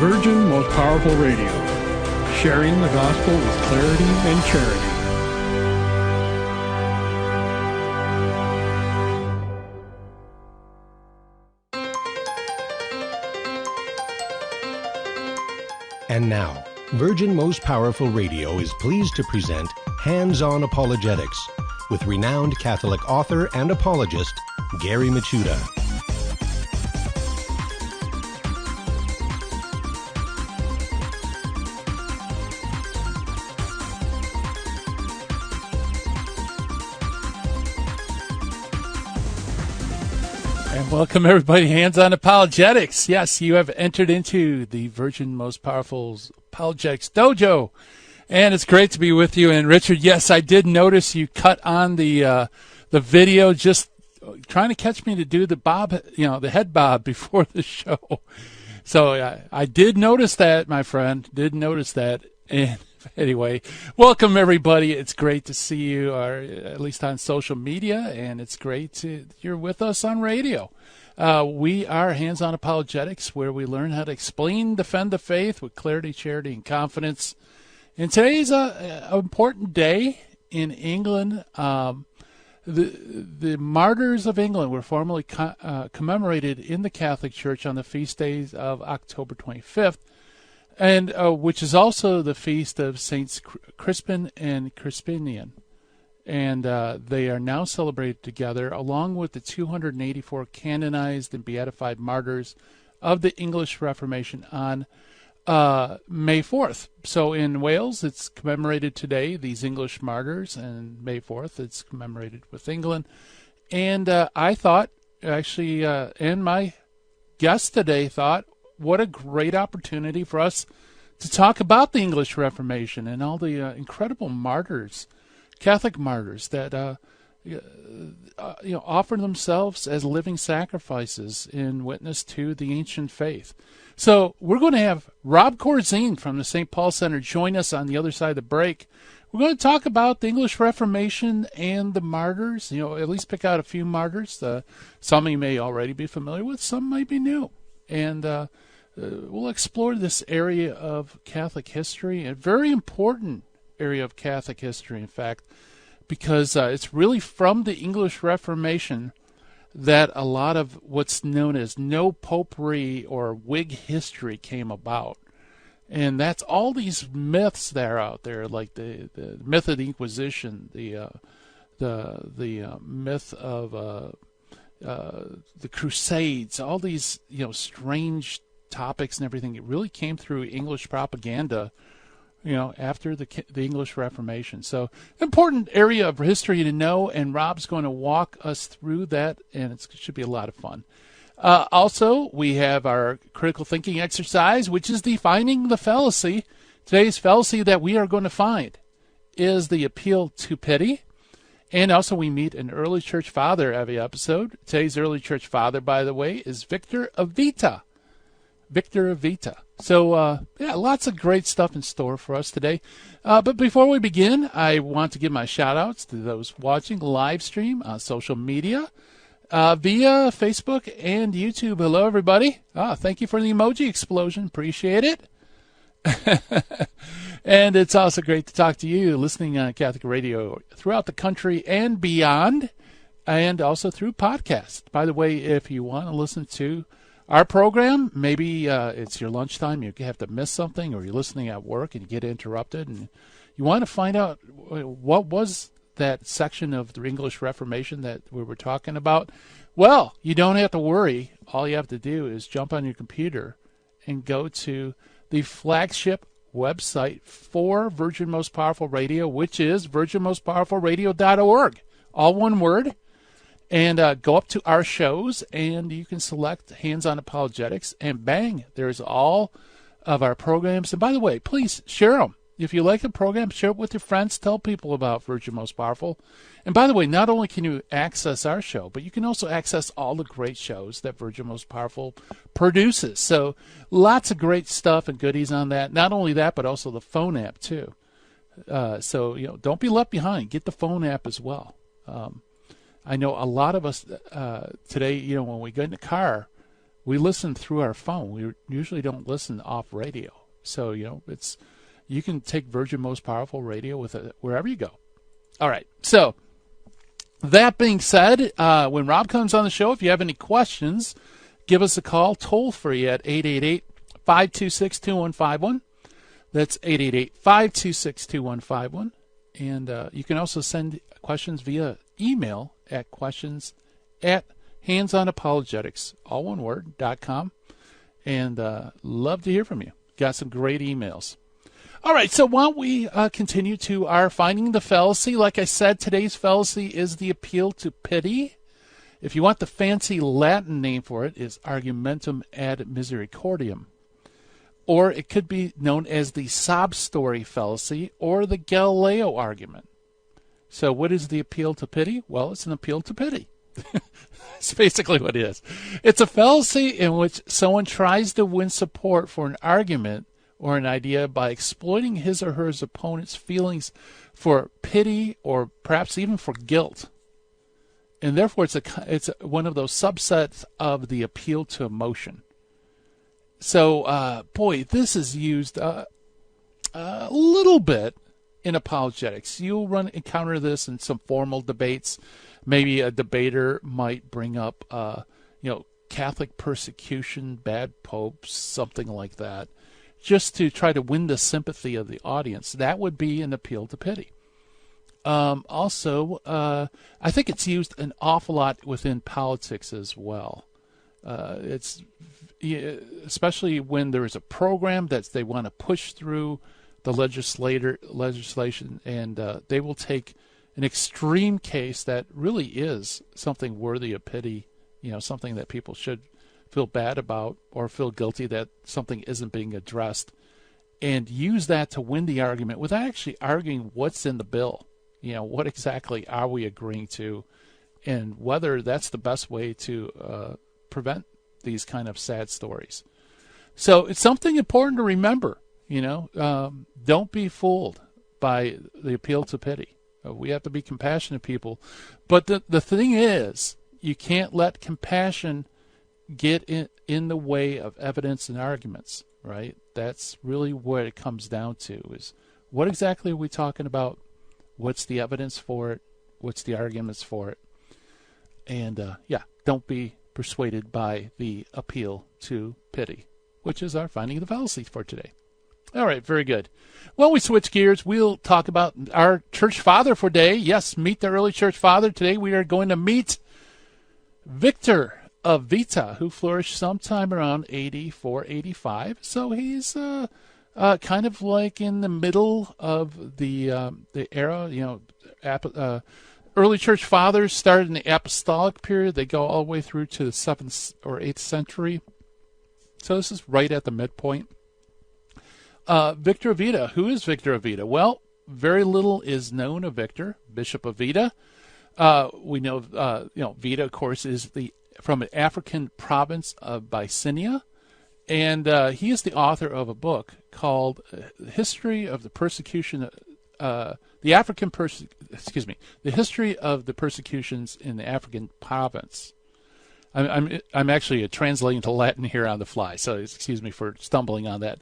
Virgin Most Powerful Radio, sharing the gospel with clarity and charity. And now, Virgin Most Powerful Radio is pleased to present Hands-On Apologetics with renowned Catholic author and apologist, Gary Michuta. And welcome everybody, Hands-On Apologetics. Yes, you have entered into the Virgin Most Powerful's Apologetics Dojo. And it's great to be with you. And Richard, yes, I did notice you cut on the video, just trying to catch me to do the bob, the head bob before the show. So I did notice that, my friend, did notice that. And anyway, welcome everybody. It's great to see you, or at least on social media, and it's great you're with us on radio. We are Hands-On Apologetics, where we learn how to explain, defend the faith with clarity, charity, and confidence. And today's an important day in England. The martyrs of England were formally commemorated in the Catholic Church on the feast days of October 25th, and which is also the feast of Saints Crispin and Crispinian. And they are now celebrated together along with the 284 canonized and beatified martyrs of the English Reformation on May 4th. So in Wales, it's commemorated today, these English martyrs, and May 4th, it's commemorated with England. And I thought, actually, and my guest today thought, what a great opportunity for us to talk about the English Reformation and all the incredible martyrs, Catholic martyrs that offer themselves as living sacrifices in witness to the ancient faith. So we're going to have Rob Corzine from the St. Paul Center join us on the other side of the break. We're going to talk about the English Reformation and the martyrs, at least pick out a few martyrs. Some you may already be familiar with, some might be new. And we'll explore this area of Catholic history, a very important area of Catholic history, in fact, because it's really from the English Reformation that a lot of what's known as no popery or Whig history came about. And that's all these myths that are out there, like the myth of the Inquisition, the myth of the Crusades, all these strange topics and everything. It really came through English propaganda, after the English Reformation. So important area of history to know, and Rob's going to walk us through that, and it should be a lot of fun. Also, we have our critical thinking exercise, which is defining the fallacy. Today's fallacy that we are going to find is the appeal to pity. And also we meet an early church father every episode. Today's early church father, by the way, is Victor Avita. Victor Avita. So, lots of great stuff in store for us today. But before we begin, I want to give my shout-outs to those watching live stream on social media via Facebook and YouTube. Hello, everybody. Thank you for the emoji explosion. Appreciate it. And it's also great to talk to you listening on Catholic radio throughout the country and beyond, and also through podcasts. By the way, if you want to listen to our program, maybe it's your lunchtime, you have to miss something, or you're listening at work and you get interrupted, and you want to find out what was that section of the English Reformation that we were talking about. Well, you don't have to worry. All you have to do is jump on your computer and go to the flagship website for Virgin Most Powerful Radio, which is virginmostpowerfulradio.org. All one word. And go up to our shows, and you can select Hands-On Apologetics, and bang, there's all of our programs. And by the way, please share them. If you like the program, share it with your friends. Tell people about Virgin Most Powerful. And by the way, not only can you access our show, but you can also access all the great shows that Virgin Most Powerful produces. So lots of great stuff and goodies on that. Not only that, but also the phone app, too. So, don't be left behind. Get the phone app as well. I know a lot of us today, when we get in the car, we listen through our phone. We usually don't listen off radio. So, you can take Virgin Most Powerful Radio with it wherever you go. All right. So, that being said, when Rob comes on the show, if you have any questions, give us a call toll free at 888-526-2151. That's 888-526-2151. And you can also send questions via email at questions@handsonapologetics, all one word, .com. And love to hear from you. Got some great emails. All right, so why don't we continue to our Finding the Fallacy. Like I said, today's fallacy is the appeal to pity. If you want the fancy Latin name for it, is argumentum ad misericordiam. Or it could be known as the sob story fallacy or the Galileo argument. So what is the appeal to pity? Well, it's an appeal to pity. That's basically what it is. It's a fallacy in which someone tries to win support for an argument or an idea by exploiting his or her opponent's feelings for pity or perhaps even for guilt. And therefore, it's one of those subsets of the appeal to emotion. So, this is used a little bit in apologetics. You'll encounter this in some formal debates. Maybe a debater might bring up, Catholic persecution, bad popes, something like that, just to try to win the sympathy of the audience. That would be an appeal to pity. Also, I think it's used an awful lot within politics as well. It's especially when there is a program that they want to push through the legislation, and they will take an extreme case that really is something worthy of pity, something that people should feel bad about or feel guilty that something isn't being addressed, and use that to win the argument without actually arguing what's in the bill. What exactly are we agreeing to, and whether that's the best way to prevent these kind of sad stories. So it's something important to remember. Don't be fooled by the appeal to pity. We have to be compassionate people. But the thing is, you can't let compassion get in the way of evidence and arguments, right? That's really what it comes down to, is what exactly are we talking about? What's the evidence for it? What's the arguments for it? And, don't be persuaded by the appeal to pity, which is our Finding the Fallacy for today. All right, very good. Well, we switch gears. We'll talk about our church father for today. Yes, meet the early church father. Today we are going to meet Victor of Vita, who flourished sometime around 84-85. So he's kind of like in the middle of the era. Early church fathers started in the apostolic period. They go all the way through to the 7th or 8th century. So this is right at the midpoint. Victor of Vita. Who is Victor of Vita? Well, very little is known of Victor, Bishop of Vita. We know, Vita, of course, is from an African province of Abyssinia, and he is the author of a book called "History of the Persecution." The history of the persecutions in the African province. I'm actually translating to Latin here on the fly, so excuse me for stumbling on that.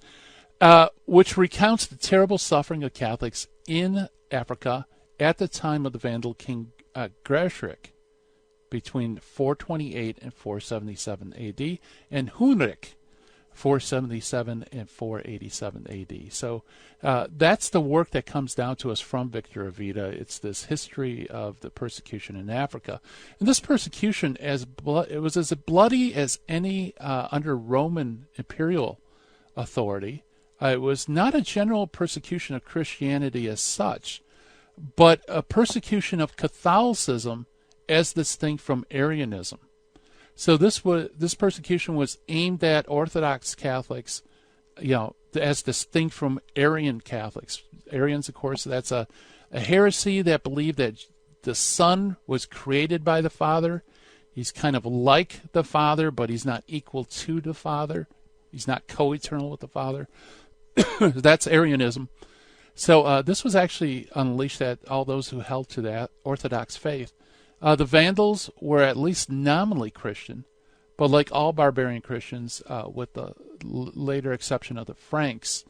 Which recounts the terrible suffering of Catholics in Africa at the time of the Vandal King Greshric, between 428 and 477 AD, and Hunric, 477 and 487 AD. So that's the work that comes down to us from Victor of Vita. It's this history of the persecution in Africa. And this persecution, it was as bloody as any under Roman imperial authority. It was not a general persecution of Christianity as such, but a persecution of Catholicism as distinct from Arianism. So this persecution was aimed at Orthodox Catholics, as distinct from Arian Catholics. Arians, of course, that's a heresy that believed that the Son was created by the Father. He's kind of like the Father, but he's not equal to the Father. He's not co-eternal with the Father. That's Arianism. So this was actually unleashed at all those who held to that Orthodox faith. The Vandals were at least nominally Christian, But like all barbarian Christians, with the later exception of the Franks,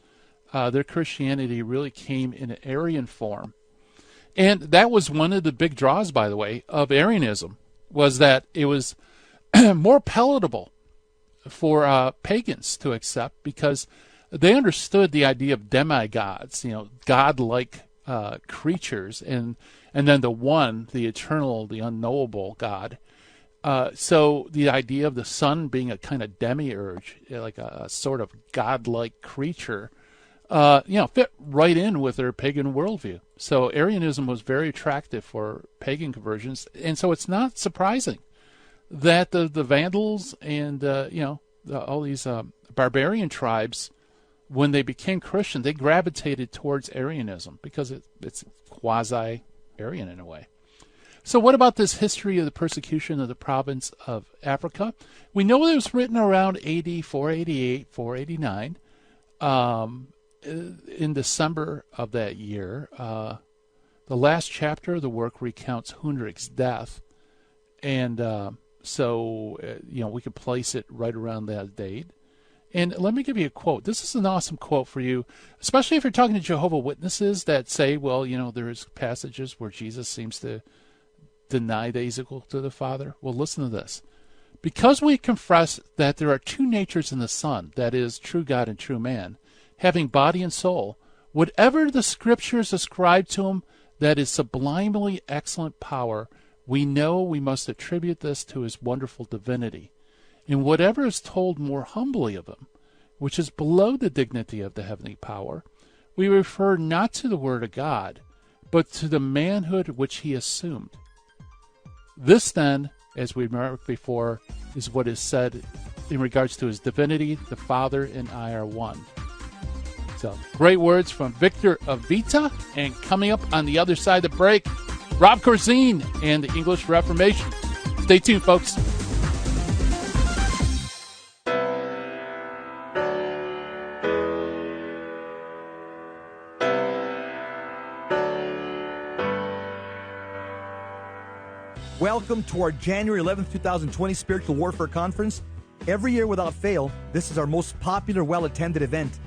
their Christianity really came in an Arian form. And that was one of the big draws, by the way, of Arianism, was that it was more palatable for pagans to accept because they understood the idea of demigods, godlike creatures, and then the one, the eternal, the unknowable God. So the idea of the sun being a kind of demiurge, like a sort of godlike creature, fit right in with their pagan worldview. So Arianism was very attractive for pagan conversions, and so it's not surprising that the Vandals and all these barbarian tribes, when they became Christian, they gravitated towards Arianism because it's quasi-Arian in a way. So what about this history of the persecution of the province of Africa? We know it was written around AD 488, 489. In December of that year, the last chapter of the work recounts Hundrik's death. And we could place it right around that date. And let me give you a quote. This is an awesome quote for you, especially if you're talking to Jehovah's Witnesses that say, well, there's passages where Jesus seems to deny that he's equal to the Father. Well, listen to this. Because we confess that there are two natures in the Son, that is, true God and true man, having body and soul, whatever the Scriptures ascribe to him that is sublimely excellent power, we know we must attribute this to his wonderful divinity. And whatever is told more humbly of him, which is below the dignity of the heavenly power, we refer not to the Word of God, but to the manhood which he assumed. This then, as we remarked before, is what is said in regards to his divinity. The Father and I are one. So, great words from Victor Avita. And coming up on the other side of the break, Rob Corzine and the English Reformation. Stay tuned, folks. Welcome to our January 11th, 2020 Spiritual Warfare Conference. Every year without fail, this is our most popular, well-attended event.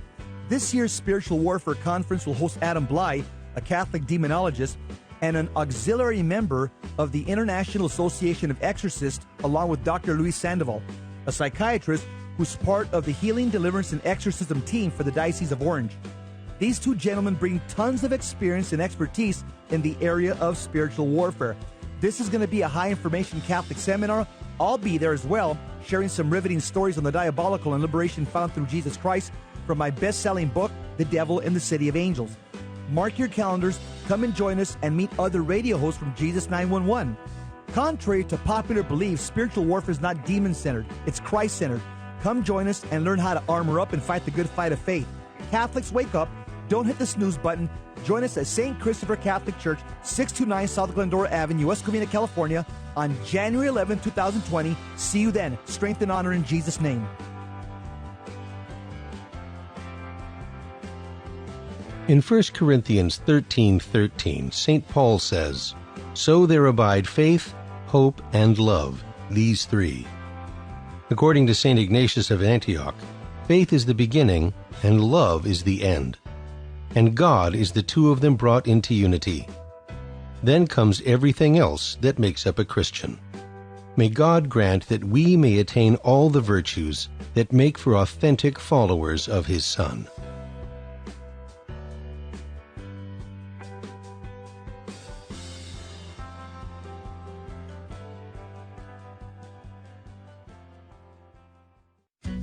This year's Spiritual Warfare Conference will host Adam Bly, a Catholic demonologist, and an auxiliary member of the International Association of Exorcists, along with Dr. Luis Sandoval, a psychiatrist who's part of the Healing, Deliverance, and Exorcism team for the Diocese of Orange. These two gentlemen bring tons of experience and expertise in the area of spiritual warfare. This is going to be a high-information Catholic seminar. I'll be there as well, sharing some riveting stories on the diabolical and liberation found through Jesus Christ from my best-selling book, The Devil in the City of Angels. Mark your calendars, come and join us, and meet other radio hosts from Jesus 911. Contrary to popular belief, spiritual warfare is not demon-centered, it's Christ-centered. Come join us and learn how to armor up and fight the good fight of faith. Catholics, wake up. Don't hit the snooze button. Join us at St. Christopher Catholic Church, 629 South Glendora Avenue, West Covina, California, on January 11, 2020. See you then. Strength and honor in Jesus' name. In 1 Corinthians 13:13, St. Paul says, "So there abide faith, hope, and love, these three." According to St. Ignatius of Antioch, faith is the beginning and love is the end. And God is the two of them brought into unity. Then comes everything else that makes up a Christian. May God grant that we may attain all the virtues that make for authentic followers of His Son.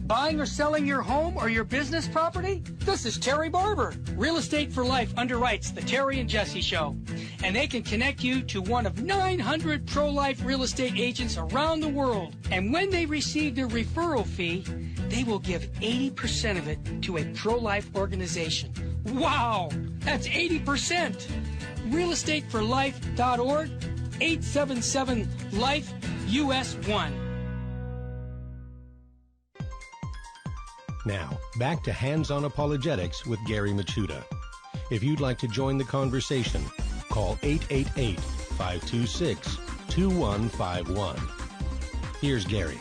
Buying or selling your home or your business property? This is Terry Barber. Real Estate for Life underwrites the Terry and Jesse Show. And they can connect you to one of 900 pro-life real estate agents around the world. And when they receive their referral fee, they will give 80% of it to a pro-life organization. Wow! That's 80%! realestateforlife.org, 877-LIFE, US 1. Now, back to Hands-On Apologetics with Gary Machuda. If you'd like to join the conversation, call 888-526-2151. Here's Gary.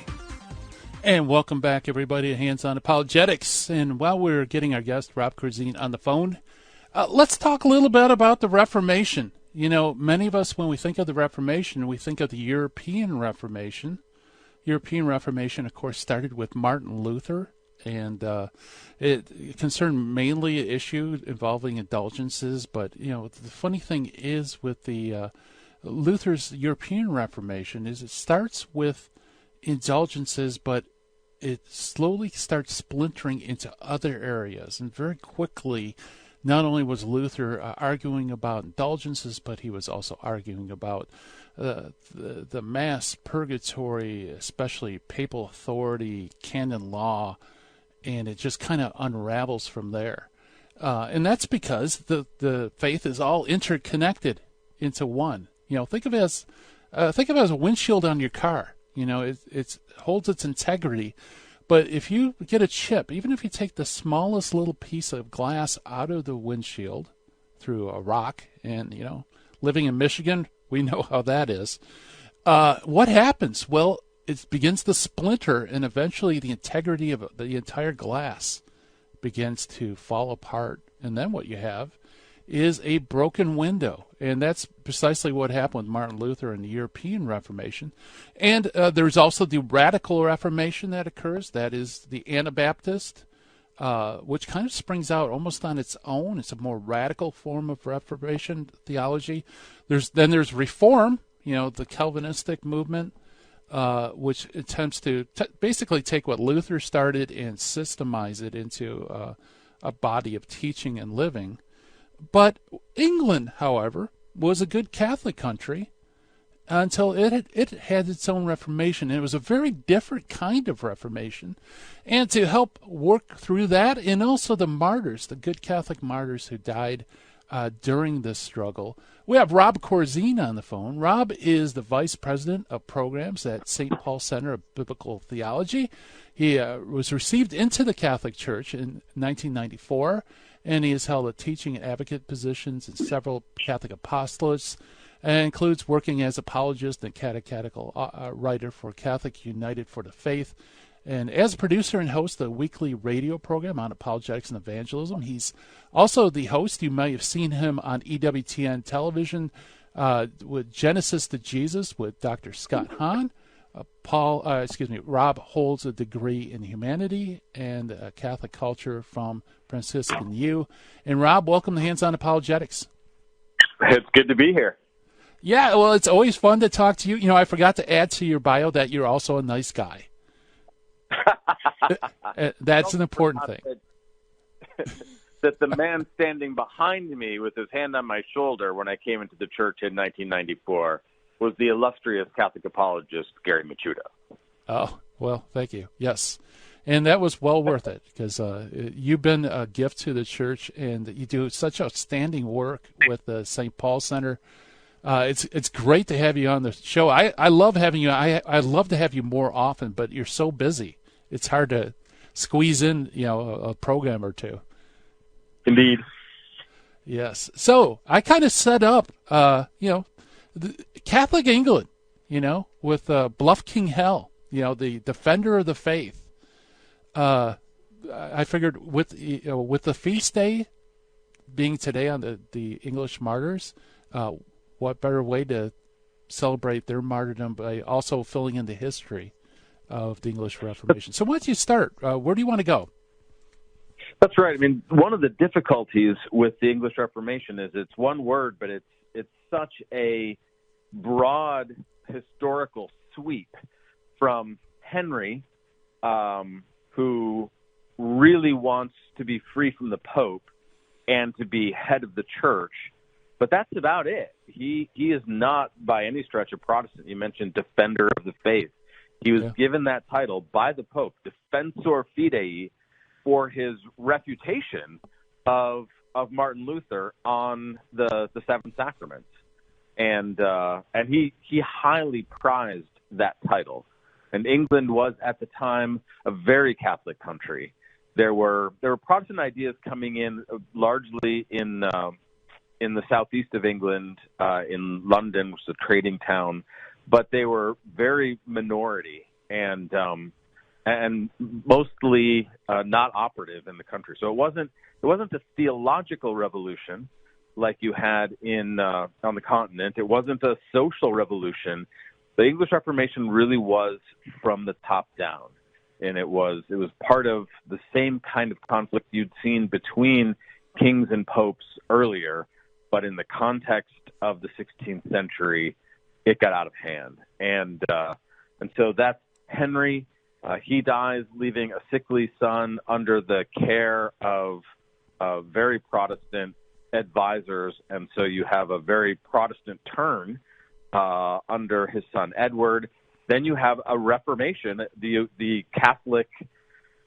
And welcome back, everybody, to Hands on Apologetics. And while we're getting our guest, Rob Corzine, on the phone, let's talk a little bit about the Reformation. You know, many of us, when we think of the Reformation, we think of the European Reformation. European Reformation, of course, started with Martin Luther, and it concerned mainly an issue involving indulgences. But, you know, the funny thing is with the Luther's European Reformation is it starts with indulgences, but it slowly starts splintering into other areas. And very quickly, not only was Luther arguing about indulgences, but he was also arguing about the mass purgatory, especially papal authority, canon law, and it just kind of unravels from there. And that's because the faith is all interconnected into one. You know, think of it as a windshield on your car. You know, it holds its integrity. But if you get a chip, even if you take the smallest little piece of glass out of the windshield through a rock, and, you know, living in Michigan, we know how that is. What happens? Well, it begins to splinter, and eventually the integrity of the entire glass begins to fall apart. And then what you have is a broken window. And that's precisely what happened with Martin Luther and the European Reformation. And there's also the radical Reformation that occurs. That is the Anabaptist, which kind of springs out almost on its own. It's a more radical form of Reformation theology. There's Reform, you know, the Calvinistic movement, which attempts to basically take what Luther started and systemize it into a body of teaching and living. But England, however, was a good Catholic country until it had its own Reformation. And it was a very different kind of Reformation. And to help work through that, and also the martyrs, the good Catholic martyrs who died during this struggle, we have Rob Corzine on the phone. Rob is the Vice President of Programs at St. Paul Center of Biblical Theology. He was received into the Catholic Church in 1994. And he has held a teaching and advocate positions in several Catholic apostolates, and includes working as apologist and catechetical writer for Catholic United for the Faith, and as producer and host of a weekly radio program on apologetics and evangelism. He's also the host. You may have seen him on EWTN television with Genesis to Jesus with Dr. Scott Hahn. Rob holds a degree in humanity and Catholic culture from Franciscan U. And Rob, welcome to Hands on Apologetics. It's good to be here. Yeah, well, it's always fun to talk to you. You know, I forgot to add to your bio that you're also a nice guy. That's an important thing. That the man standing behind me with his hand on my shoulder when I came into the church in 1994 was the illustrious Catholic apologist, Gary Machuda. Oh, well, thank you. Yes. And that was well worth it, because you've been a gift to the church, and you do such outstanding work with the St. Paul Center. It's great to have you on the show. I love having you. I love to have you more often, but you're so busy. It's hard to squeeze in, you know, a program or two. Indeed. Yes. So I kind of set up, the Catholic England, you know, with Bluff King Hell, you know, the defender of the faith. I figured with the feast day being today on the English martyrs, what better way to celebrate their martyrdom by also filling in the history of the English Reformation. So why don't you start? Where do you want to go? That's right. I mean, one of the difficulties with the English Reformation is it's one word, but it's such a broad historical sweep from Henry, who really wants to be free from the Pope and to be head of the church. But that's about it. He is not by any stretch a Protestant. You mentioned defender of the faith. He was given that title by the Pope, Defensor Fidei, for his refutation of Martin Luther on the seven sacraments. And he highly prized that title. And England was at the time a very Catholic country. There were Protestant ideas coming in largely in the southeast of England, in London, which is a trading town, but they were very minority. And and mostly not operative in the country. So it wasn't a theological revolution like you had on the continent. It wasn't a social revolution. The English Reformation really was from the top down, and it was part of the same kind of conflict you'd seen between kings and popes earlier, but in the context of the 16th century, it got out of hand. And so that's Henry. He dies, leaving a sickly son under the care of very Protestant advisors, and so you have a very Protestant turn under his son Edward. Then you have a Reformation, the Catholic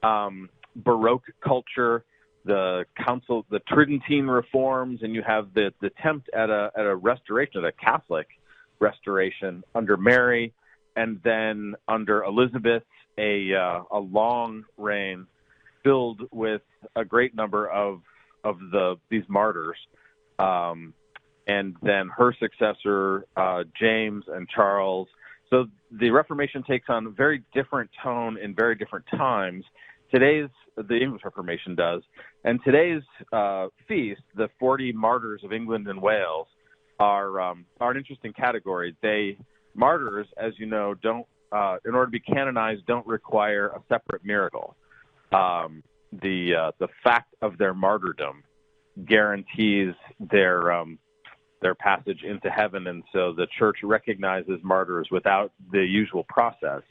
Baroque culture, the Tridentine reforms, and you have the attempt at a restoration, a Catholic restoration under Mary, and then under Elizabeth, a long reign filled with a great number of these martyrs, and then her successor, James and Charles. So the Reformation takes on a very different tone in very different times. The English Reformation does, and today's feast, the 40 Martyrs of England and Wales, are an interesting category. Martyrs, as you know, don't in order to be canonized, don't require a separate miracle. The fact of their martyrdom guarantees their passage into heaven, and so the Church recognizes martyrs without the usual process.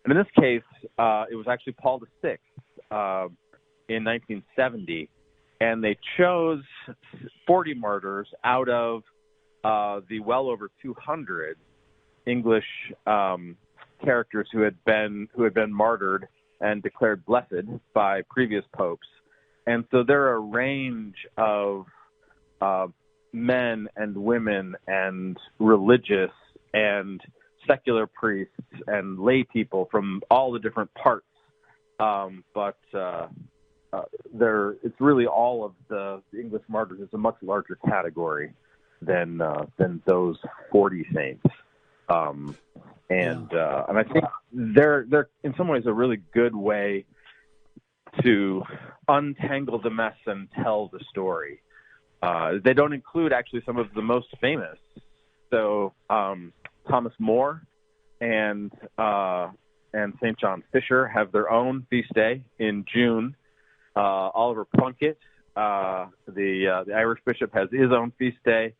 And in this case, it was actually Paul VI in 1970, and they chose 40 martyrs out of the well over 200 English characters who had been martyred and declared blessed by previous popes. And so there are a range of men and women and religious and secular priests and lay people from all the different parts. But it's really all of the English martyrs. It's a much larger category than those 40 saints. And I think they're in some ways a really good way to untangle the mess and tell the story. They don't include actually some of the most famous. So Thomas More and St. John Fisher have their own feast day in June. Oliver Plunkett, the Irish bishop, has his own feast day.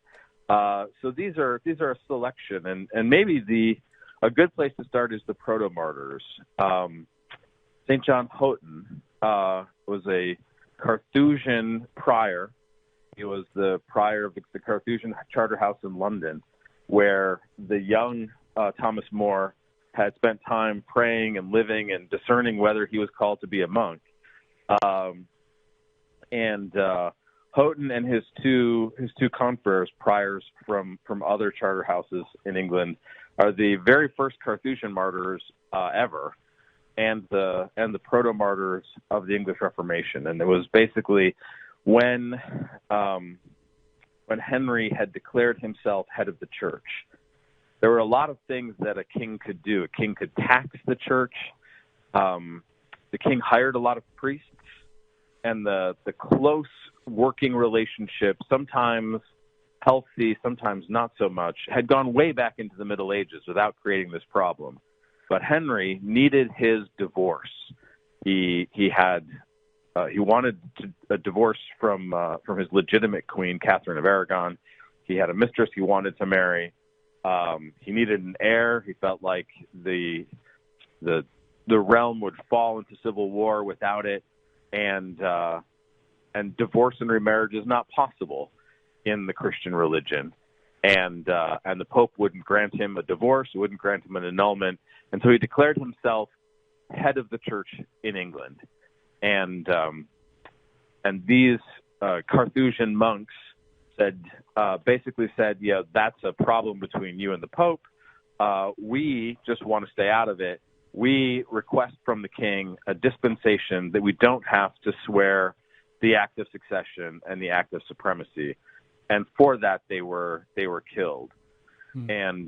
So these are a selection, and maybe a good place to start is the proto-martyrs. St. John Houghton was a Carthusian prior. He was the prior of the Carthusian Charterhouse in London, where the young Thomas More had spent time praying and living and discerning whether he was called to be a monk. Houghton and his two confreres, priors from other charter houses in England, are the very first Carthusian martyrs ever, and the proto-martyrs of the English Reformation. And it was basically when Henry had declared himself head of the church, there were a lot of things that a king could do. A king could tax the church. The king hired a lot of priests, and the close working relationship, sometimes healthy, sometimes not so much, had gone way back into the Middle Ages without creating this problem. But Henry needed his divorce. He wanted a divorce from his legitimate queen, Catherine of Aragon. He had a mistress he wanted to marry. He needed an heir. He felt like the realm would fall into civil war without it, and divorce and remarriage is not possible in the Christian religion. And the Pope wouldn't grant him a divorce, wouldn't grant him an annulment, and so he declared himself head of the church in England. And these Carthusian monks basically said, that's a problem between you and the Pope. We just want to stay out of it. We request from the king a dispensation that we don't have to swear the act of succession and the act of supremacy. And for that, they were killed. And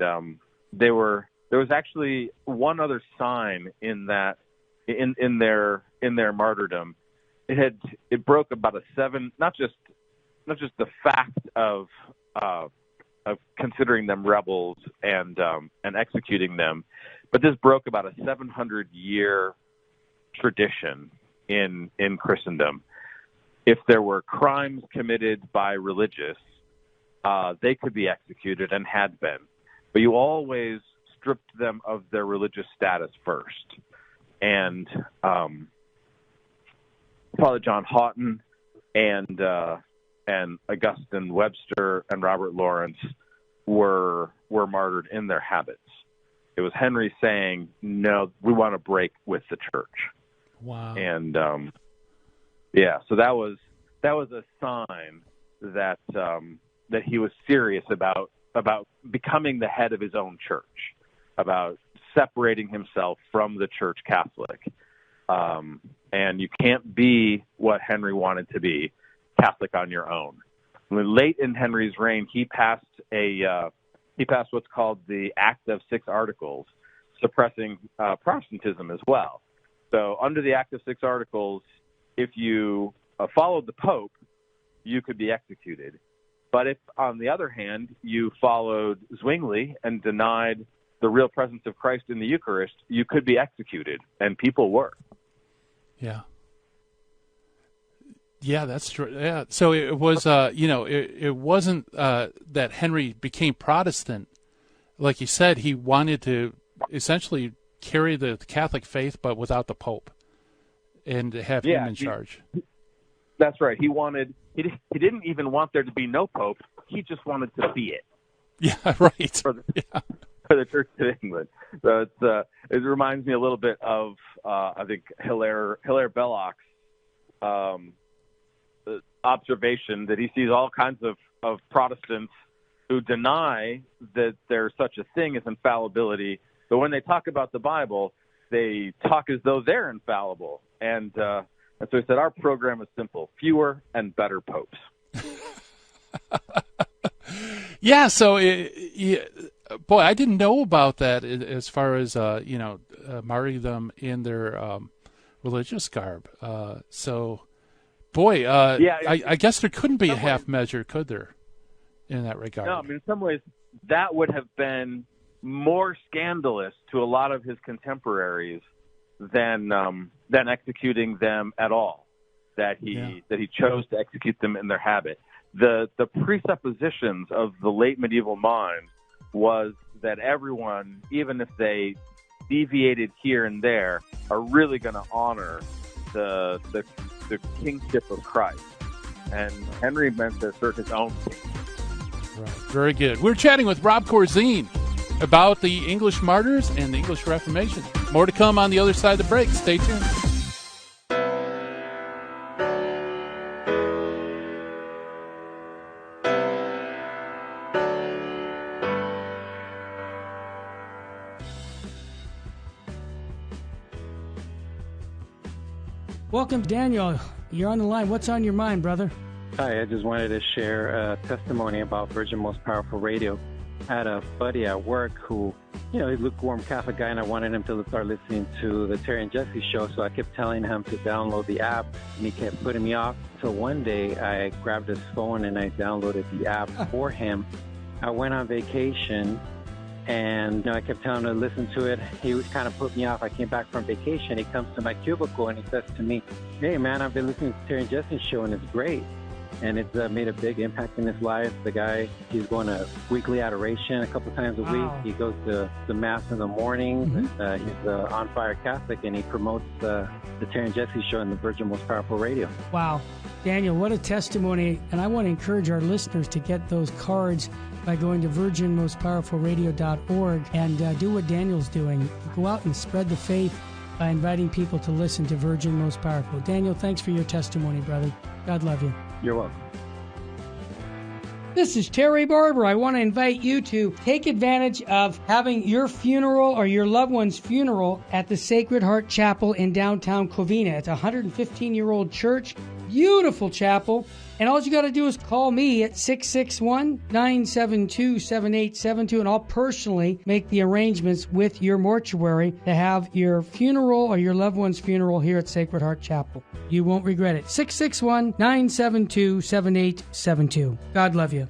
there was actually one other sign in that in their martyrdom. It broke about not just the fact of considering them rebels and executing them, but this broke about a 700-year tradition in Christendom. If there were crimes committed by religious, they could be executed and had been. But you always stripped them of their religious status first. And Father John Houghton and Augustine Webster and Robert Lawrence were martyred in their habits. It was Henry saying, "No, we want to break with the church." Wow. And so that was a sign that he was serious about becoming the head of his own church, about separating himself from the Church Catholic. And you can't be what Henry wanted to be, Catholic on your own. Late in Henry's reign, he passed what's called the Act of 6 Articles, suppressing Protestantism as well. So under the Act of 6 Articles, if you followed the Pope, you could be executed. But if, on the other hand, you followed Zwingli and denied the real presence of Christ in the Eucharist, you could be executed, and people were. Yeah. Yeah, that's true. Yeah. So it was, it wasn't that Henry became Protestant. Like you said, he wanted to essentially carry the Catholic faith, but without the Pope, and to have him in charge. That's right. He didn't even want there to be no Pope. He just wanted to be it. Yeah, right. For the Church of England. So it reminds me a little bit of I think Hilaire Belloc's observation that he sees all kinds of Protestants who deny that there's such a thing as infallibility, but when they talk about the Bible, they talk as though they're infallible. And so he said, our program is simple: fewer and better popes. Yeah, so boy, I didn't know about that as far as martyrdom in their religious garb. So, boy, I guess there couldn't be a half measure, could there, in that regard? No, I mean, in some ways, that would have been more scandalous to a lot of his contemporaries than executing them at all. That he chose to execute them in their habit. The presuppositions of the late medieval mind was that everyone, even if they deviated here and there, are really going to honor the kingship of Christ. And Henry meant to assert his own kingship. Right. Very good. We're chatting with Rob Corzine about the English martyrs and the English Reformation. More to come on the other side of the break. Stay tuned. Welcome, Daniel. You're on the line. What's on your mind, brother? Hi, I just wanted to share a testimony about Virgin Most Powerful Radio. I had a buddy at work who, he's a lukewarm Catholic guy, and I wanted him to start listening to the Terry and Jesse show, so I kept telling him to download the app, and he kept putting me off. So one day, I grabbed his phone and I downloaded the app for him. I went on vacation, and I kept telling him to listen to it. He was kind of put me off. I came back from vacation. He comes to my cubicle, and he says to me, "Hey, man, I've been listening to Terry and Jesse's show, and it's great." And it's made a big impact in his life. The guy, he's going to weekly adoration a couple times a week. He goes to the Mass in the morning. Mm-hmm. He's an on-fire Catholic, and he promotes the Terry and Jesse show on the Virgin Most Powerful Radio. Wow. Daniel, what a testimony. And I want to encourage our listeners to get those cards by going to virginmostpowerfulradio.org and do what Daniel's doing. Go out and spread the faith by inviting people to listen to Virgin Most Powerful. Daniel, thanks for your testimony, brother. God love you. You're welcome. This is Terry Barber. I want to invite you to take advantage of having your funeral or your loved one's funeral at the Sacred Heart Chapel in downtown Covina. It's a 115-year-old church. beautiful chapel. And all you got to do is call me at 661-972-7872, and I'll personally make the arrangements with your mortuary to have your funeral or your loved one's funeral here at Sacred Heart Chapel. You won't regret it. 661-972-7872. God love you.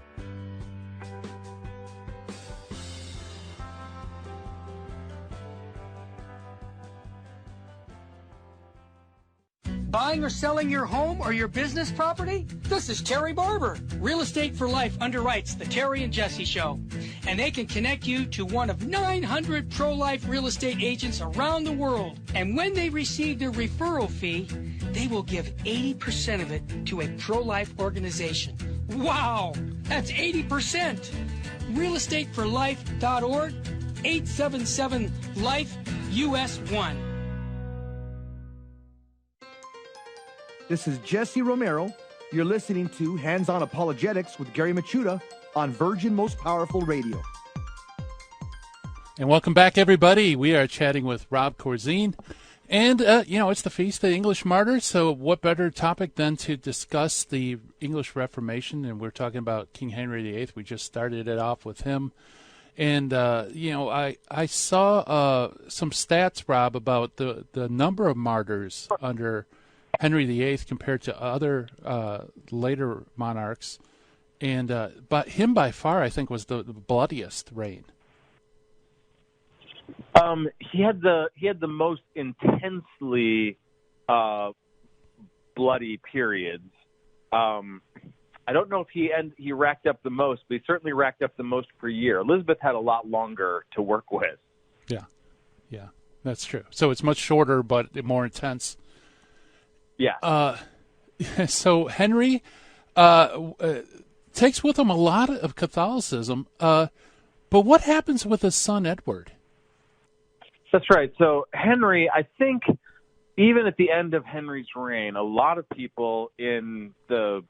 Buying or selling your home or your business property? This is Terry Barber. Real Estate for Life underwrites the Terry and Jesse Show. And they can connect you to one of 900 pro-life real estate agents around the world. And when they receive their referral fee, they will give 80% of it to a pro-life organization. Wow! That's 80%! realestateforlife.org, 877-LIFE-US1. This is Jesse Romero. You're listening to Hands-On Apologetics with Gary Machuda on Virgin Most Powerful Radio. And welcome back, everybody. We are chatting with Rob Corzine. And, it's the Feast of the English Martyrs, so what better topic than to discuss the English Reformation? And we're talking about King Henry VIII. We just started it off with him. And, I saw some stats, Rob, about the number of martyrs under Henry VIII compared to other later monarchs, and but him by far, I think, was the bloodiest reign. He had the most intensely bloody periods. I don't know if he racked up the most, but he certainly racked up the most per year. Elizabeth had a lot longer to work with. Yeah, that's true. So it's much shorter, but more intense. Yeah. So Henry takes with him a lot of Catholicism, but what happens with his son Edward? That's right. So Henry, I think, even at the end of Henry's reign, a lot of people in the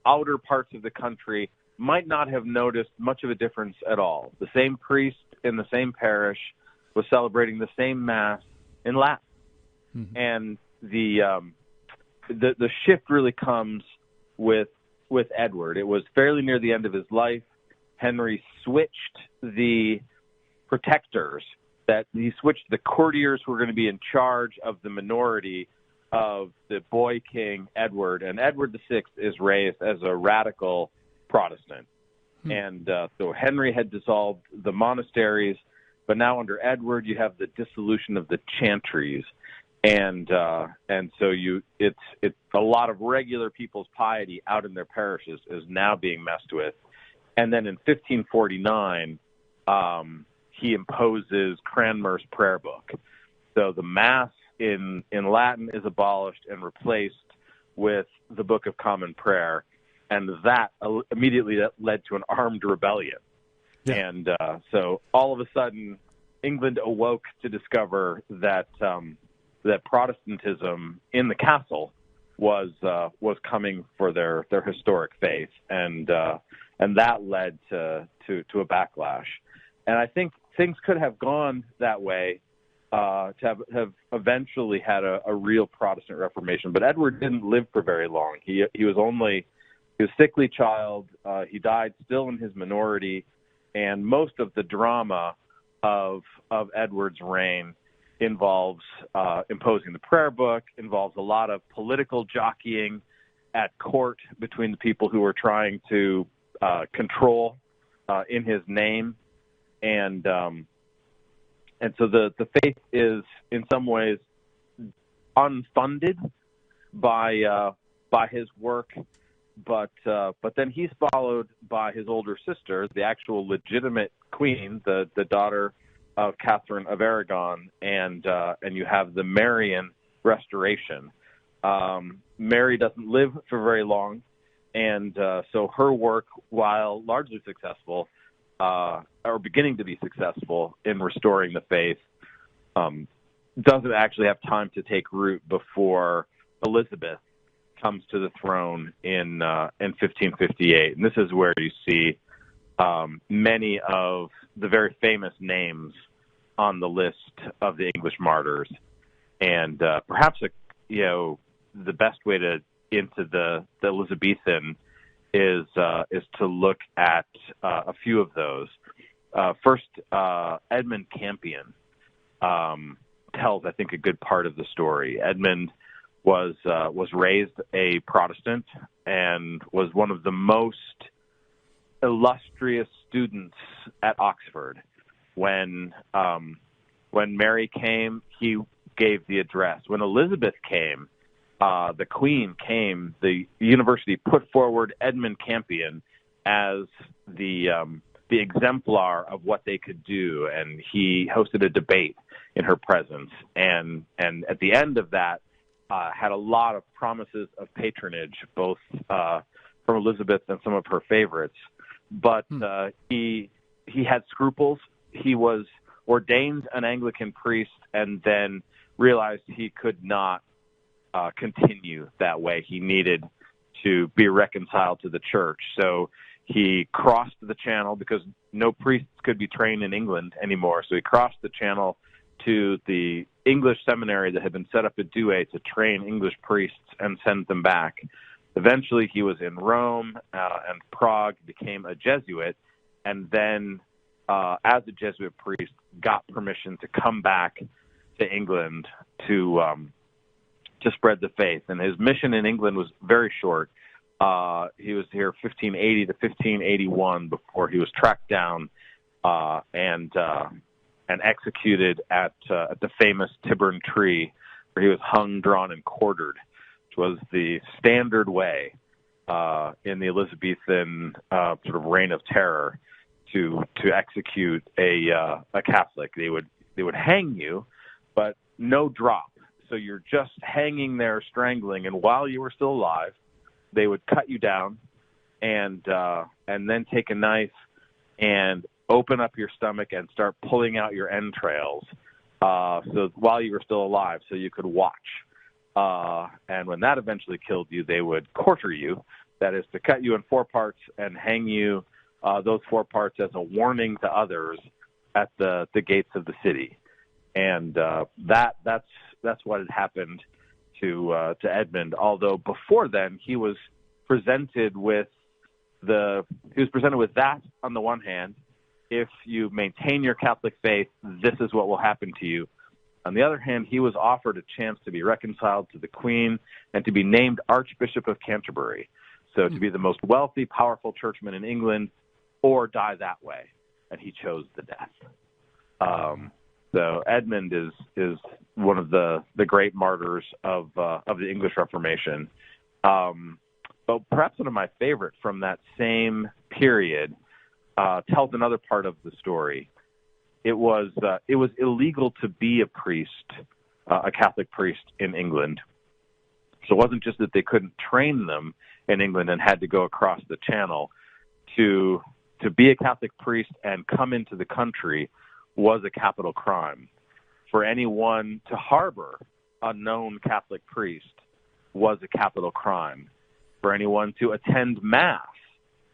outer parts of the country might not have noticed much of a difference at all. The same priest in the same parish was celebrating the same Mass in Latin. Mm-hmm. And the shift really comes with Edward. It was fairly near the end of his life. Henry switched the protectors. That he switched the courtiers who were going to be in charge of the minority of the boy king Edward, and Edward VI is raised as a radical Protestant. And so Henry had dissolved the monasteries, but now under Edward you have the dissolution of the chantries. And so it's a lot of regular people's piety out in their parishes is now being messed with. And then in 1549, he imposes Cranmer's prayer book. So the Mass in Latin is abolished and replaced with the Book of Common Prayer, and that immediately led to an armed rebellion. Yeah. And so all of a sudden, England awoke to discover that that Protestantism in the castle was coming for their historic faith, and that led to a backlash. And I think things could have gone that way to have eventually had a real Protestant Reformation. But Edward didn't live for very long. He was a sickly child. He died still in his minority, and most of the drama of Edward's reign involves imposing the prayer book, involves a lot of political jockeying at court between the people who were trying to control in his name. And so the faith is in some ways unfunded by his work, but then he's followed by his older sister, the actual legitimate queen, the daughter of Catherine of Aragon, and you have the Marian Restoration. Mary doesn't live for very long, and so her work, while largely successful, or beginning to be successful in restoring the faith, doesn't actually have time to take root before Elizabeth comes to the throne in 1558. And this is where you see many of the very famous names on the list of the English martyrs. And perhaps the best way to into the Elizabethan is to look at a few of those. First, Edmund Campion tells, I think, a good part of the story. Edmund was raised a Protestant and was one of the most illustrious students at Oxford. When Mary came, he gave the address. When Elizabeth came, the Queen came, the university put forward Edmund Campion as the exemplar of what they could do, and he hosted a debate in her presence. And at the end of that, had a lot of promises of patronage, both from Elizabeth and some of her favorites. But he had scruples. He was ordained an Anglican priest and then realized he could not continue that way. He needed to be reconciled to the church. So he crossed the channel, because no priests could be trained in England anymore. So he crossed the channel to the English seminary that had been set up at Douay to train English priests and send them back. Eventually he was in Rome and Prague, became a Jesuit, and then as a Jesuit priest got permission to come back to England to spread the faith. And his mission in England was very short. He was here 1580 to 1581 before he was tracked down and executed at the famous Tyburn Tree, where he was hung, drawn, and quartered, which was the standard way in the Elizabethan sort of reign of terror to execute a Catholic. They would hang you, but no drop. So you're just hanging there, strangling, and while you were still alive, they would cut you down and then take a knife and open up your stomach and start pulling out your entrails. So while you were still alive, so you could watch. And when that eventually killed you, they would quarter you. That is to cut you in 4 parts and hang you, those 4 parts as a warning to others at the gates of the city. And that's what had happened to Edmund. Although before then he was presented with that on the one hand. If you maintain your Catholic faith, this is what will happen to you. On the other hand, he was offered a chance to be reconciled to the Queen and to be named Archbishop of Canterbury. So to be the most wealthy, powerful churchman in England, or die that way. And he chose the death. So Edmund is one of the great martyrs of the English Reformation. But perhaps one of my favorite from that same period tells another part of the story. It was illegal to be a priest, a Catholic priest in England. So it wasn't just that they couldn't train them in England and had to go across the channel. To be a Catholic priest and come into the country was a capital crime. For anyone to harbor a known Catholic priest was a capital crime. For anyone to attend Mass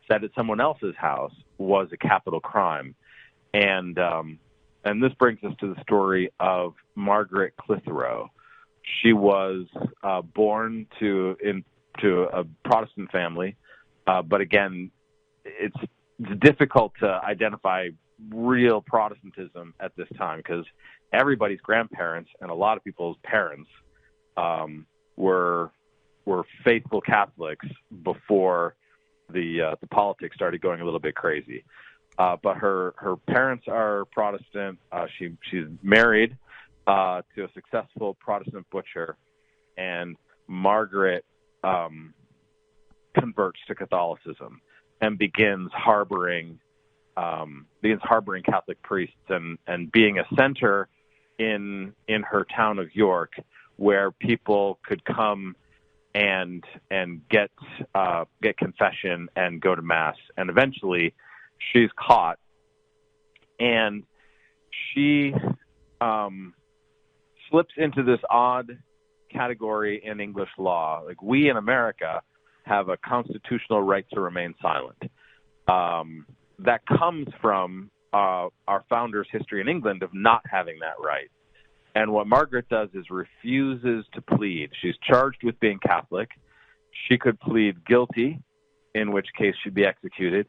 set at someone else's house was a capital crime. And this brings us to the story of Margaret Clitheroe. She was born to a Protestant family, but again, it's difficult to identify real Protestantism at this time, because everybody's grandparents and a lot of people's parents were faithful Catholics before the politics started going a little bit crazy. But her parents are Protestant. She's married to a successful Protestant butcher, and Margaret converts to Catholicism and begins harboring Catholic priests and being a center in her town of York, where people could come and get confession and go to Mass. And eventually she's caught, and she slips into this odd category in English law. Like, we in America have a constitutional right to remain silent. That comes from our founders' history in England of not having that right. And what Margaret does is refuses to plead. She's charged with being Catholic. She could plead guilty, in which case she'd be executed.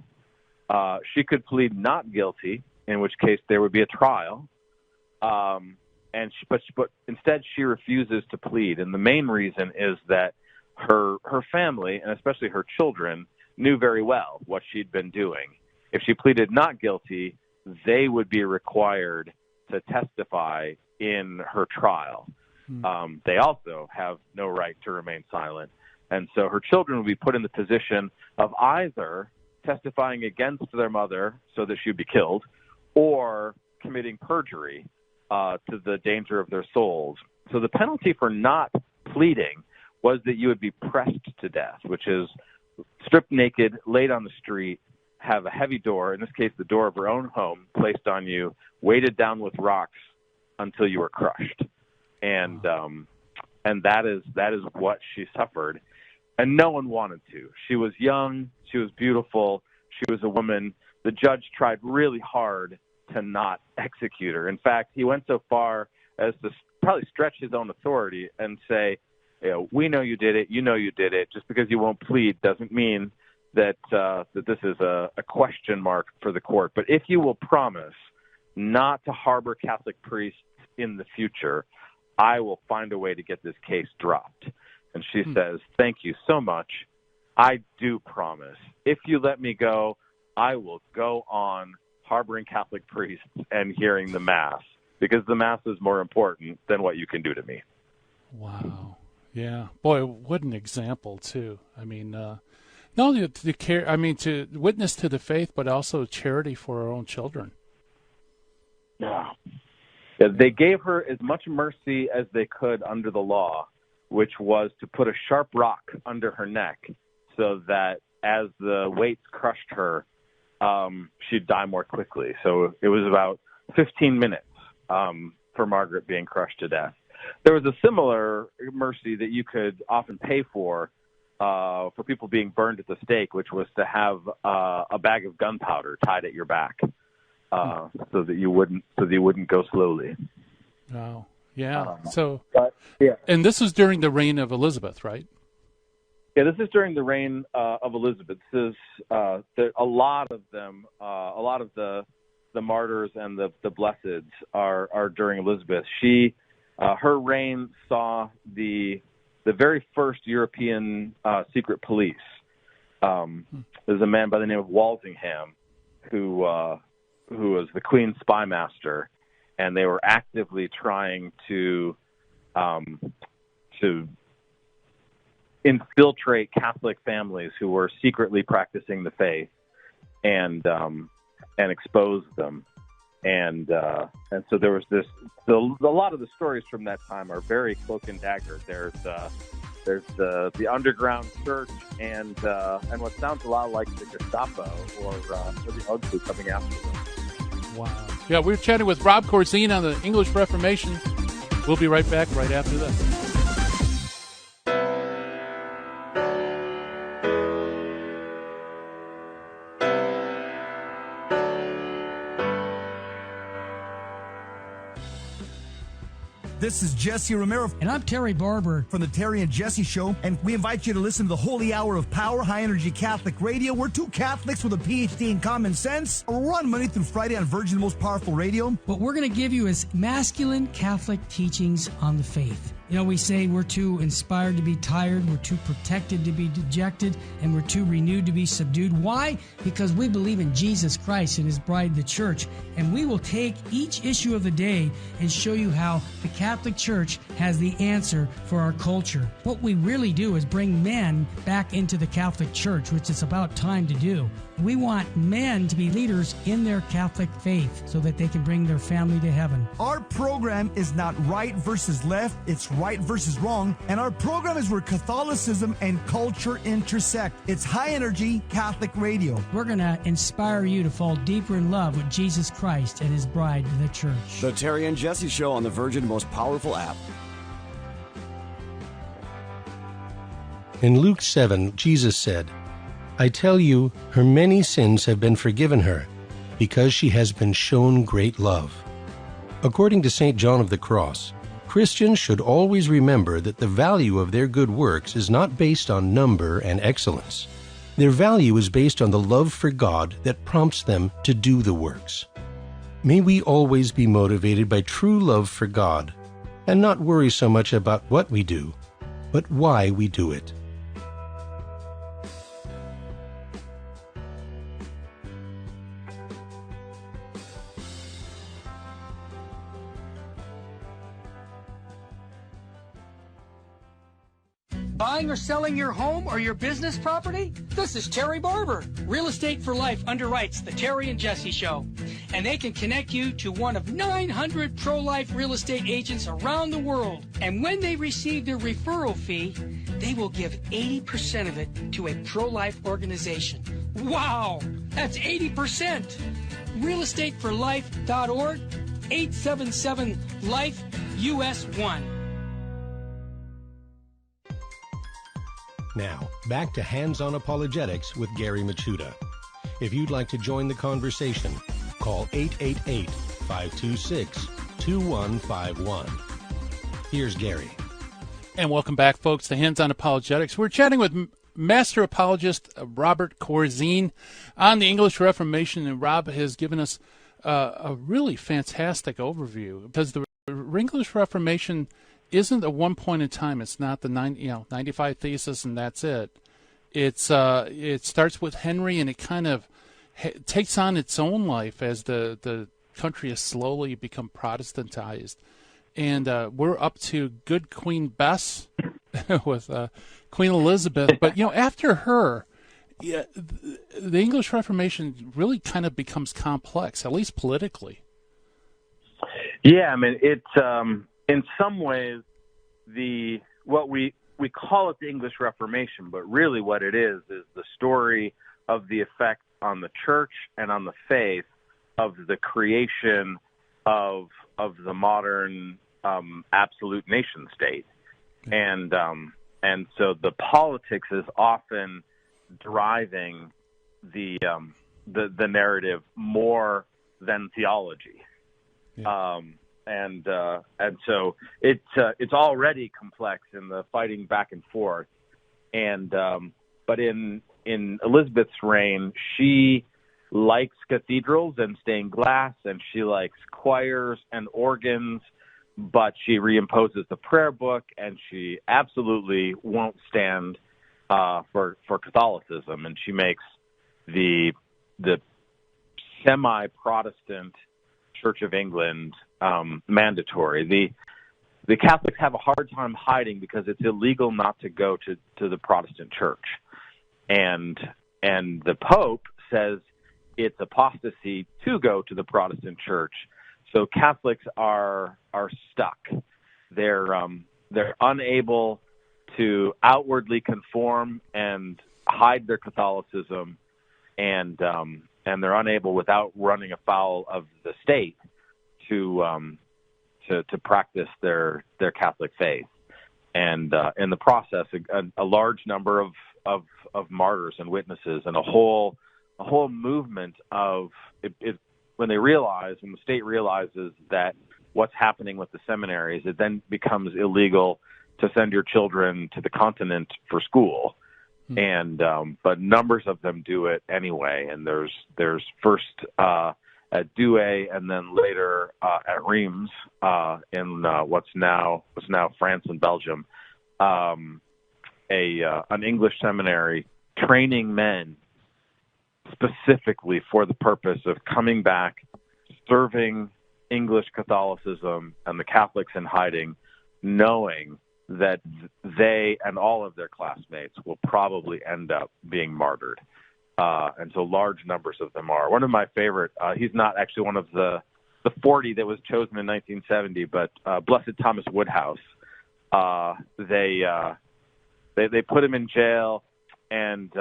She could plead not guilty, in which case there would be a trial. But instead she refuses to plead. And the main reason is that her family, and especially her children, knew very well what she'd been doing. If she pleaded not guilty, they would be required to testify in her trial. They also have no right to remain silent. And so her children would be put in the position of either testifying against their mother so that she would be killed, or committing perjury to the danger of their souls. So the penalty for not pleading was that you would be pressed to death, which is stripped naked, laid on the street, have a heavy door, in this case the door of her own home, placed on you, weighted down with rocks until you were crushed. And that is what she suffered. And no one wanted to. She was young, she was beautiful, she was a woman. The judge tried really hard to not execute her. In fact, he went so far as to probably stretch his own authority and say, we know you did it, you know you did it. Just because you won't plead doesn't mean that this is a question mark for the court. But if you will promise not to harbor Catholic priests in the future, I will find a way to get this case dropped. And she says, thank you so much. I do promise. If you let me go, I will go on harboring Catholic priests and hearing the Mass, because the Mass is more important than what you can do to me. Wow. Yeah. Boy, what an example, too. I mean, not only to care, I mean, to witness to the faith, but also charity for our own children. Yeah. They gave her as much mercy as they could under the law, which was to put a sharp rock under her neck so that as the weights crushed her, she'd die more quickly. So it was about 15 minutes for Margaret being crushed to death. There was a similar mercy that you could often pay for people being burned at the stake, which was to have a bag of gunpowder tied at your back so that you wouldn't go slowly. Wow. Yeah. Yeah. And this was during the reign of Elizabeth, right? Yeah, this is during the reign of Elizabeth. This is a lot of them, a lot of the martyrs and the blesseds are during Elizabeth. Her reign saw the very first European secret police. There's a man by the name of Walsingham who was the Queen's spy master, and they were actively trying to infiltrate Catholic families who were secretly practicing the faith and expose them. And so there was a lot of the stories from that time are very cloak and dagger. There's the underground church and what sounds a lot like the Gestapo or the UGPU coming after them. Wow. Yeah, we're chatting with Rob Corzine on the English Reformation. We'll be right back right after this. This is Jesse Romero. And I'm Terry Barber. From the Terry and Jesse Show. And we invite you to listen to the Holy Hour of Power, High Energy Catholic Radio. We're two Catholics with a PhD in common sense. We're on Monday through Friday on Virgin Most Powerful Radio. What we're going to give you is masculine Catholic teachings on the faith. You know, we say we're too inspired to be tired, we're too protected to be dejected, and we're too renewed to be subdued. Why? Because we believe in Jesus Christ and His bride, the Church, and we will take each issue of the day and show you how the Catholic Church has the answer for our culture. What we really do is bring men back into the Catholic Church, which is about time to do. We want men to be leaders in their Catholic faith so that they can bring their family to heaven. Our program is not right versus left, it's right versus wrong, and our program is where Catholicism and culture intersect. It's High Energy Catholic Radio. We're going to inspire you to fall deeper in love with Jesus Christ and His bride, the Church. The Terry and Jesse Show on the Virgin Most Powerful app. In Luke 7, Jesus said, I tell you, her many sins have been forgiven her, because she has been shown great love. According to St. John of the Cross, Christians should always remember that the value of their good works is not based on number and excellence. Their value is based on the love for God that prompts them to do the works. May we always be motivated by true love for God and not worry so much about what we do, but why we do it. Buying or selling your home or your business property? This is Terry Barber. Real Estate for Life underwrites the Terry and Jesse Show. And they can connect you to one of 900 pro-life real estate agents around the world. And when they receive their referral fee, they will give 80% of it to a pro-life organization. Wow! That's 80%! realestateforlife.org, 877-LIFE, US 1. Now, back to Hands-On Apologetics with Gary Machuda. If you'd like to join the conversation, call 888-526-2151. Here's Gary. And welcome back, folks, to Hands-On Apologetics. We're chatting with Master Apologist Robert Corzine on the English Reformation, and Rob has given us a really fantastic overview, because the English Reformation isn't at one point in time. It's not the 95 Thesis and that's it. It starts with Henry, and it kind of takes on its own life as the country has slowly become Protestantized. And we're up to good Queen Bess with Queen Elizabeth. But, after her, the English Reformation really kind of becomes complex, at least politically. Yeah, I mean, it's in some ways what we call it the English Reformation, but really what it is the story of the effect on the church and on the faith of the creation of the modern absolute nation state. And so the politics is often driving the narrative more than theology. Yeah. And so it's already complex in the fighting back and forth. And but in Elizabeth's reign, she likes cathedrals and stained glass, and she likes choirs and organs, but she reimposes the prayer book, and she absolutely won't stand for Catholicism, and she makes the semi-Protestant Church of England mandatory. The Catholics have a hard time hiding because it's illegal not to go to the Protestant church, and the Pope says it's apostasy to go to the Protestant church. So Catholics are stuck. They're unable to outwardly conform and hide their Catholicism, and they're unable, without running afoul of the state, to practice their Catholic faith. And in the process, a large number of martyrs and witnesses, and a whole movement of it, when the state realizes that what's happening with the seminaries, it then becomes illegal to send your children to the continent for school. And but numbers of them do it anyway, and there's first at Douai, and then later at Reims in what's now France and Belgium, an English seminary training men specifically for the purpose of coming back, serving English Catholicism and the Catholics in hiding, knowing that they and all of their classmates will probably end up being martyred. And so large numbers of them are. One of my favorite, he's not actually one of the 40 that was chosen in 1970, but Blessed Thomas Woodhouse. They put him in jail, and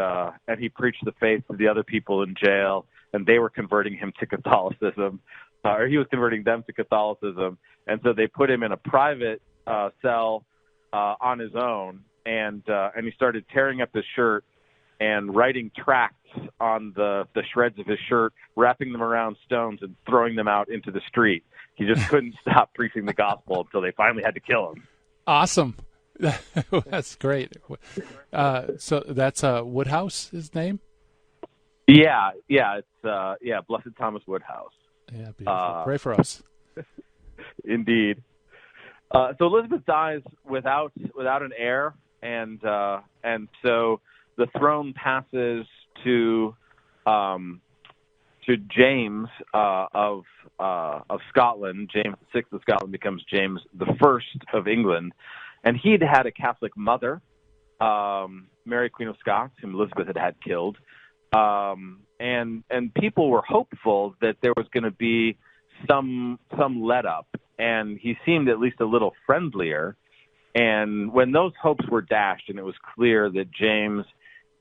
he preached the faith to the other people in jail, and they were converting him to Catholicism, or he was converting them to Catholicism. And so they put him in a private cell on his own, and he started tearing up his shirt and writing tracts on the shreds of his shirt, wrapping them around stones and throwing them out into the street. He just couldn't stop preaching the gospel until they finally had to kill him. Awesome. That's great. So that's Woodhouse, his name? Yeah, it's Blessed Thomas Woodhouse. Yeah, beautiful. Pray for us. Indeed. So Elizabeth dies without an heir, and so the throne passes to James of Scotland. James VI of Scotland becomes James I of England, and he'd had a Catholic mother, Mary Queen of Scots, whom Elizabeth had killed, and people were hopeful that there was going to be some let up, and he seemed at least a little friendlier. And when those hopes were dashed, and it was clear that James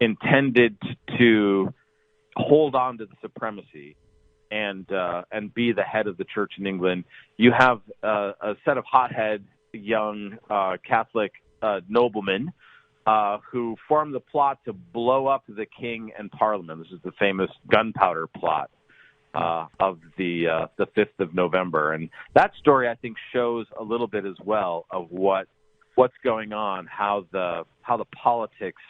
intended to hold on to the supremacy and be the head of the church in England, you have a set of hothead young Catholic noblemen who formed the plot to blow up the king and Parliament. This is the famous gunpowder plot of the 5th of November, and that story I think shows a little bit as well of what's going on, how the politics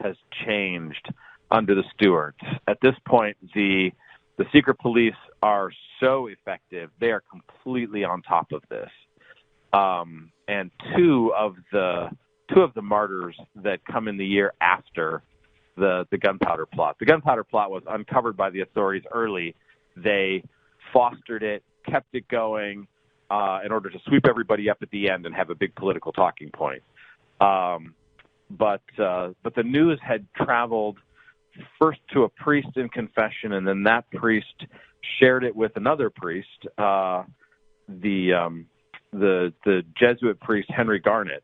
has changed under the Stuarts. At this point, the secret police are so effective; they are completely on top of this. And two of the martyrs that come in the year after the gunpowder plot. The gunpowder plot was uncovered by the authorities early. They fostered it, kept it going in order to sweep everybody up at the end and have a big political talking point. But the news had traveled first to a priest in confession, and then that priest shared it with another priest, the Jesuit priest Henry Garnet.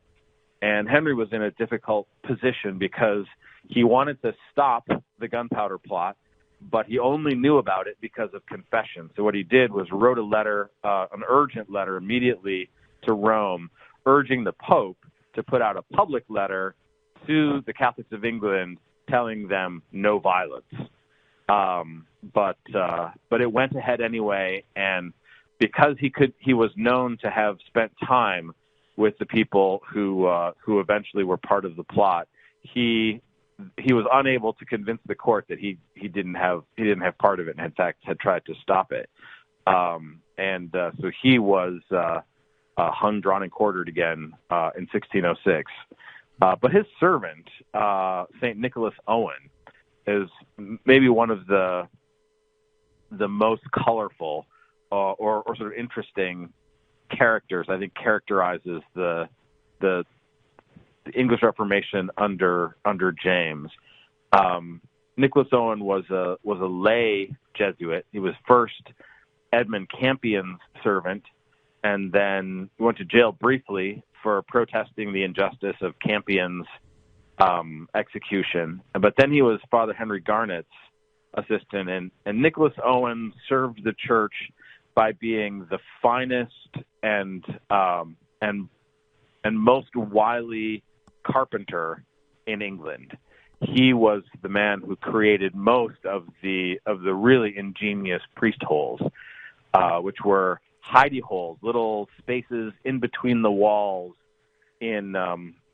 And Henry was in a difficult position because he wanted to stop the gunpowder plot, but he only knew about it because of confession. So what he did was wrote a letter, an urgent letter immediately to Rome, urging the Pope to put out a public letter to the Catholics of England telling them no violence. But it went ahead anyway, and because he was known to have spent time with the people who eventually were part of the plot, he was unable to convince the court that he didn't have part of it, and in fact had tried to stop it. So he was hung, drawn, and quartered again in 1606. But his servant, St. Nicholas Owen, is maybe one of the most colorful or sort of interesting characters. I think characterizes the English Reformation under James. Nicholas Owen was a lay Jesuit. He was first Edmund Campion's servant, and then went to jail briefly for protesting the injustice of Campion's execution. But then he was Father Henry Garnet's assistant, and Nicholas Owen served the church by being the finest and most wily carpenter in England. He was the man who created most of the really ingenious priest holes, which were hidey holes, little spaces in between the walls in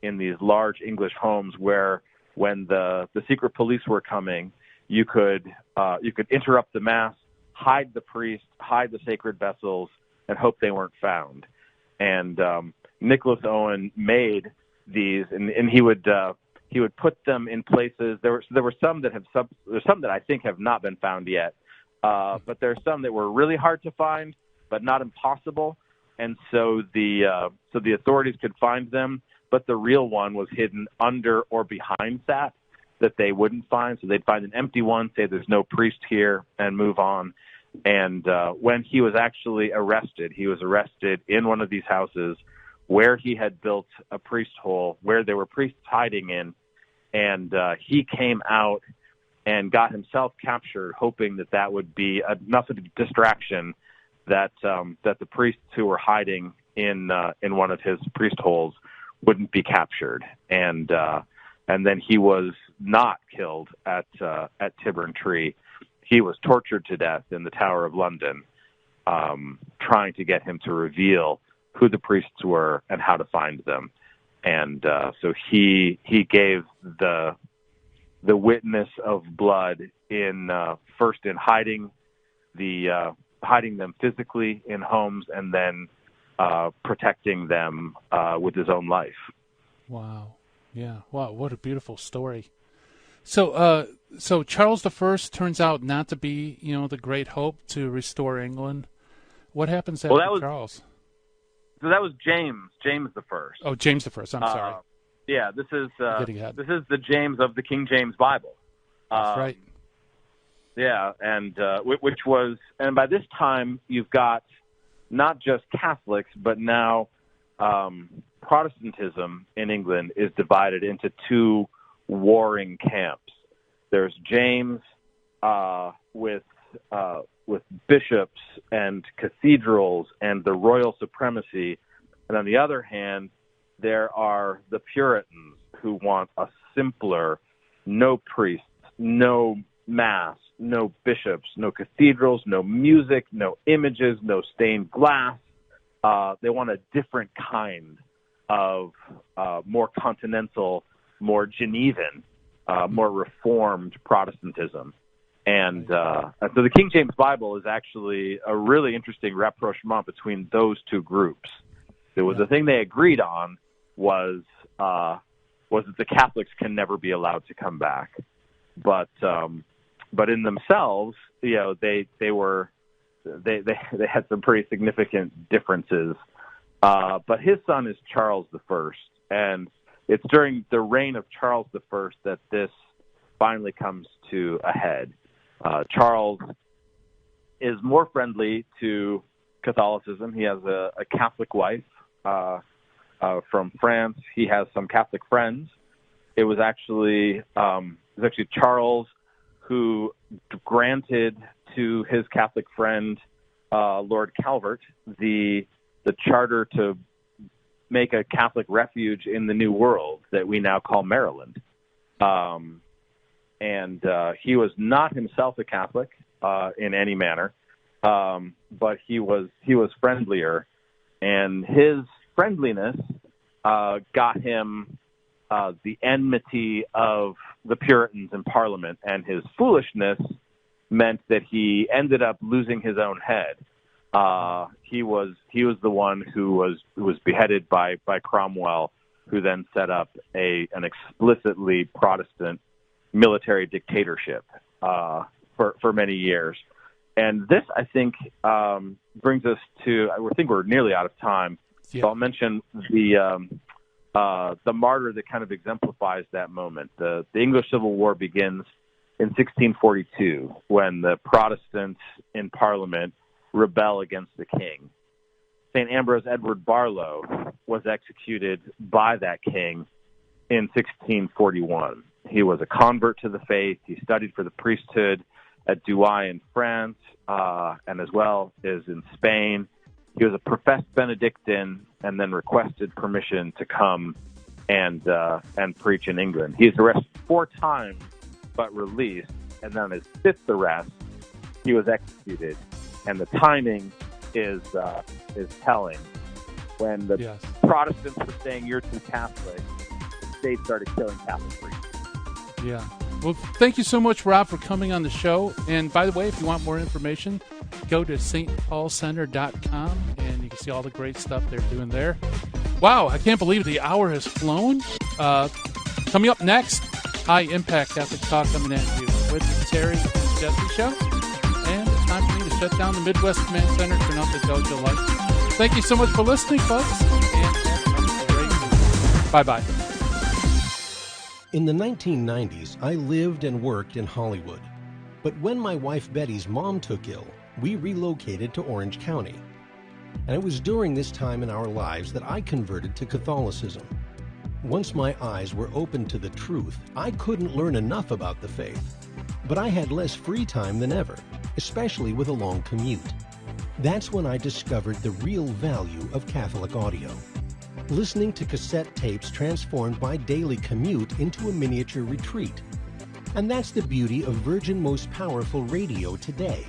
these large English homes where, when the secret police were coming, you could interrupt the mass, hide the priest, hide the sacred vessels, and hope they weren't found. And Nicholas Owen made these, and he would put them in places. There were some that there's some that I think have not been found yet, but there's some that were really hard to find, but not impossible. And so the authorities could find them, but the real one was hidden under or behind that they wouldn't find. So they'd find an empty one, say there's no priest here, and move on. And when he was actually arrested, he was arrested in one of these houses where he had built a priest hole, where there were priests hiding in, and he came out and got himself captured, hoping that would be enough of a distraction that the priests who were hiding in one of his priest holes wouldn't be captured. And then he was not killed at Tyburn Tree. He was tortured to death in the Tower of London, trying to get him to reveal who the priests were and how to find them. And so he gave the witness of blood in first in hiding them physically in homes, and then protecting them with his own life. Wow. Yeah. Wow. What a beautiful story. So, so Charles I turns out not to be, the great hope to restore England. What happens after Charles? So that was James the First. Oh, James I. I'm sorry. Yeah, this is the James of the King James Bible. That's right. Yeah, and and by this time you've got not just Catholics, but now Protestantism in England is divided into two warring camps. There's James with bishops and cathedrals and the royal supremacy, and on the other hand, there are the Puritans who want a simpler, no priests, no mass, no bishops, no cathedrals, no music, no images, no stained glass. They want a different kind of more continental, more Genevan, more reformed Protestantism. And so the King James Bible is actually a really interesting rapprochement between those two groups. There was a thing they agreed on was that the Catholics can never be allowed to come back, but in themselves, they had some pretty significant differences. But his son is Charles I, and it's during the reign of Charles I that this finally comes to a head. Charles is more friendly to Catholicism. He has a Catholic wife from France. He has some Catholic friends. It was actually Charles who granted to his Catholic friend Lord Calvert the charter to make a Catholic refuge in the New World that we now call Maryland. And he was not himself a Catholic in any manner, but he was friendlier, and his friendliness got him the enmity of the Puritans in Parliament, and his foolishness meant that he ended up losing his own head. He was the one who was beheaded by Cromwell, who then set up an explicitly Protestant military dictatorship for many years. And this, I think, brings us to, I think we're nearly out of time. Yeah. So I'll mention the martyr that kind of exemplifies that moment. The English Civil War begins in 1642 when the Protestants in Parliament rebel against the king. St. Ambrose Edward Barlow was executed by that king in 1641. He was a convert to the faith. He studied for the priesthood at Douai in France, and as well as in Spain. He was a professed Benedictine and then requested permission to come and preach in England. He was arrested 4 times but released, and then on his 5th arrest, he was executed. And the timing is telling. When the Protestants were saying you're too Catholic, the state started killing Catholic priests. Yeah. Well, thank you so much, Rob, for coming on the show. And by the way, if you want more information, go to stpaulcenter.com, and you can see all the great stuff they're doing there. Wow, I can't believe the hour has flown. Coming up next, High Impact Catholic Talk coming at you with the Terry and Jesse Show. And it's time for me to shut down the Midwest Command Center, turn off the Dojo lights. Thank you so much for listening, folks. And have a great week. Bye-bye. In the 1990s, I lived and worked in Hollywood. But when my wife Betty's mom took ill, we relocated to Orange County. And it was during this time in our lives that I converted to Catholicism. Once my eyes were opened to the truth, I couldn't learn enough about the faith. But I had less free time than ever, especially with a long commute. That's when I discovered the real value of Catholic audio. Listening to cassette tapes transformed my daily commute into a miniature retreat. And that's the beauty of Virgin Most Powerful Radio today.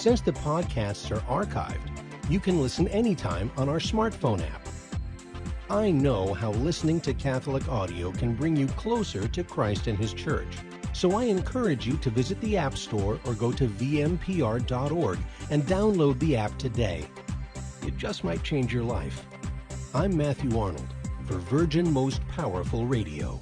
Since the podcasts are archived, you can listen anytime on our smartphone app. I know how listening to Catholic audio can bring you closer to Christ and His Church, so I encourage you to visit the App Store or go to vmpr.org and download the app today. It just might change your life. I'm Matthew Arnold for Virgin Most Powerful Radio.